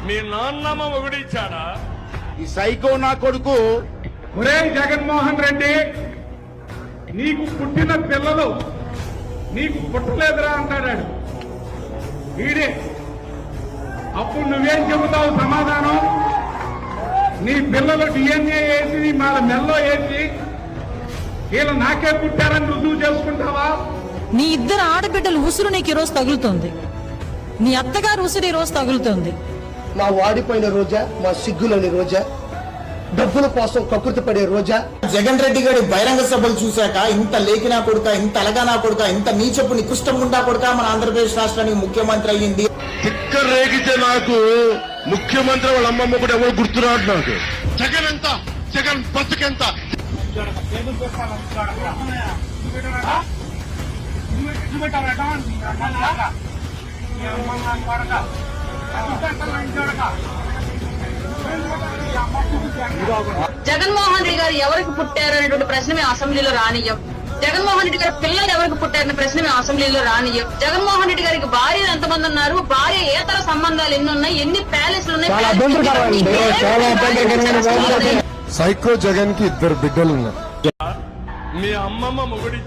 మీ నాన్నమ్మ మొగుడిచ్చాడా? ఈ సైకో నా కొడుకు. ఒరే జగన్మోహన్ రెడ్డి, నీకు పుట్టిన పిల్లలు నీకు పుట్టలేదురా అంటాడు వీడే. అప్పుడు నువ్వేం చెబుతావు సమాధానం? నీ పిల్లలు DNA వేసి మన మెల్లో వేసి వీళ్ళు నాకే పుట్టారని రుజువు చేసుకుంటావా? నీ ఇద్దరు ఆడబిడ్డలు ఉసురు నీకు ఈరోజు తగులుతోంది, నీ అత్తగారు ఉసురు ఈ రోజు తగులుతోంది. మా వాడిపోయిన రోజా, మా సిగ్గులోని రోజా, డబ్బుల కోసం కకృతి పడే రోజా. జగన్ రెడ్డి గారి బహిరంగ సభలు చూశాక ఇంత లేఖినా కొడుక, ఇంత అలగానా కొడుక, ఇంత నీచపు నికృష్టం గుండా కొడుక మన ఆంధ్రప్రదేశ్ రాష్ట్రానికి ముఖ్యమంత్రి అయ్యింది. తిక్క రేగితే నాకు ముఖ్యమంత్రి వాళ్ళ అమ్మమ్మ కూడా ఎవరు గుర్తురాడు నాకు. జగన్ ఎంత, జగన్ బతుకెంత. జగన్మోహన్ రెడ్డి గారు ఎవరికి పుట్టారు అనేటువంటి ప్రశ్న మేము అసెంబ్లీలో రానియ్యం. జగన్మోహన్ రెడ్డి గారి పిల్లలు ఎవరికి పుట్టారనే ప్రశ్న మేము అసెంబ్లీలో రానియ్యం. జగన్మోహన్ రెడ్డి గారికి భార్యలు ఎంతమంది ఉన్నారు, భార్య ఏతర సంబంధాలు ఎన్ని ఉన్నాయి, ఎన్ని ప్యాలెస్లు ఉన్నాయి. సైకో జగన్ కి 2 బిడ్డలు ఉన్నారు. మీ అమ్మమ్మ మొగుడిచ్చాడా?